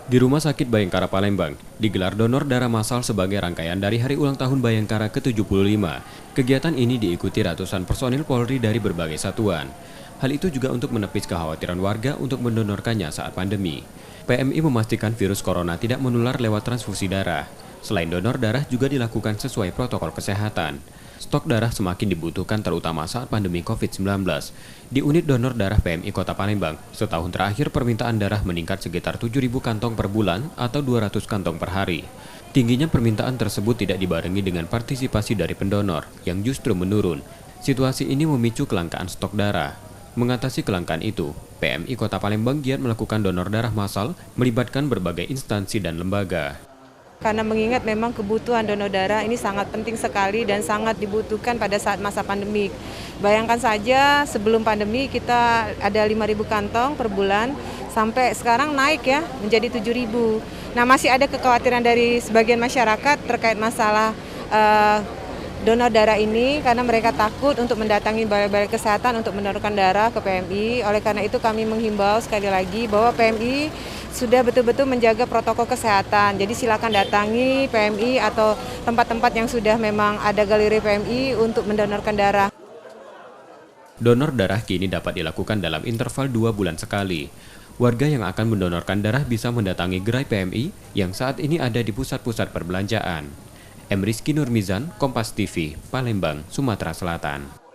Di Rumah Sakit Bayangkara Palembang, digelar donor darah massal sebagai rangkaian dari Hari Ulang Tahun Bayangkara ke-75. Kegiatan ini diikuti ratusan personil Polri dari berbagai satuan. Hal itu juga untuk menepis kekhawatiran warga untuk mendonorkannya saat pandemi. PMI memastikan virus corona tidak menular lewat transfusi darah. Selain donor darah juga dilakukan sesuai protokol kesehatan. Stok darah semakin dibutuhkan terutama saat pandemi COVID-19. Di unit donor darah PMI Kota Palembang, setahun terakhir permintaan darah meningkat sekitar 7.000 kantong per bulan atau 200 kantong per hari. Tingginya permintaan tersebut tidak dibarengi dengan partisipasi dari pendonor yang justru menurun. Situasi ini memicu kelangkaan stok darah. Mengatasi kelangkaan itu, PMI Kota Palembang giat melakukan donor darah massal melibatkan berbagai instansi dan lembaga. Karena mengingat memang kebutuhan donor darah ini sangat penting sekali dan sangat dibutuhkan pada saat masa pandemi. Bayangkan saja sebelum pandemi kita ada 5.000 kantong per bulan, sampai sekarang naik ya menjadi 7.000. Nah, masih ada kekhawatiran dari sebagian masyarakat terkait masalah donor darah ini karena mereka takut untuk mendatangi balai-balai kesehatan untuk mendonorkan darah ke PMI. Oleh karena itu kami menghimbau sekali lagi bahwa PMI sudah betul-betul menjaga protokol kesehatan. Jadi silakan datangi PMI atau tempat-tempat yang sudah memang ada galeri PMI untuk mendonorkan darah. Donor darah kini dapat dilakukan dalam interval 2 bulan sekali. Warga yang akan mendonorkan darah bisa mendatangi gerai PMI yang saat ini ada di pusat-pusat perbelanjaan. M. Rizky Nurmizan, Kompas TV, Palembang, Sumatera Selatan.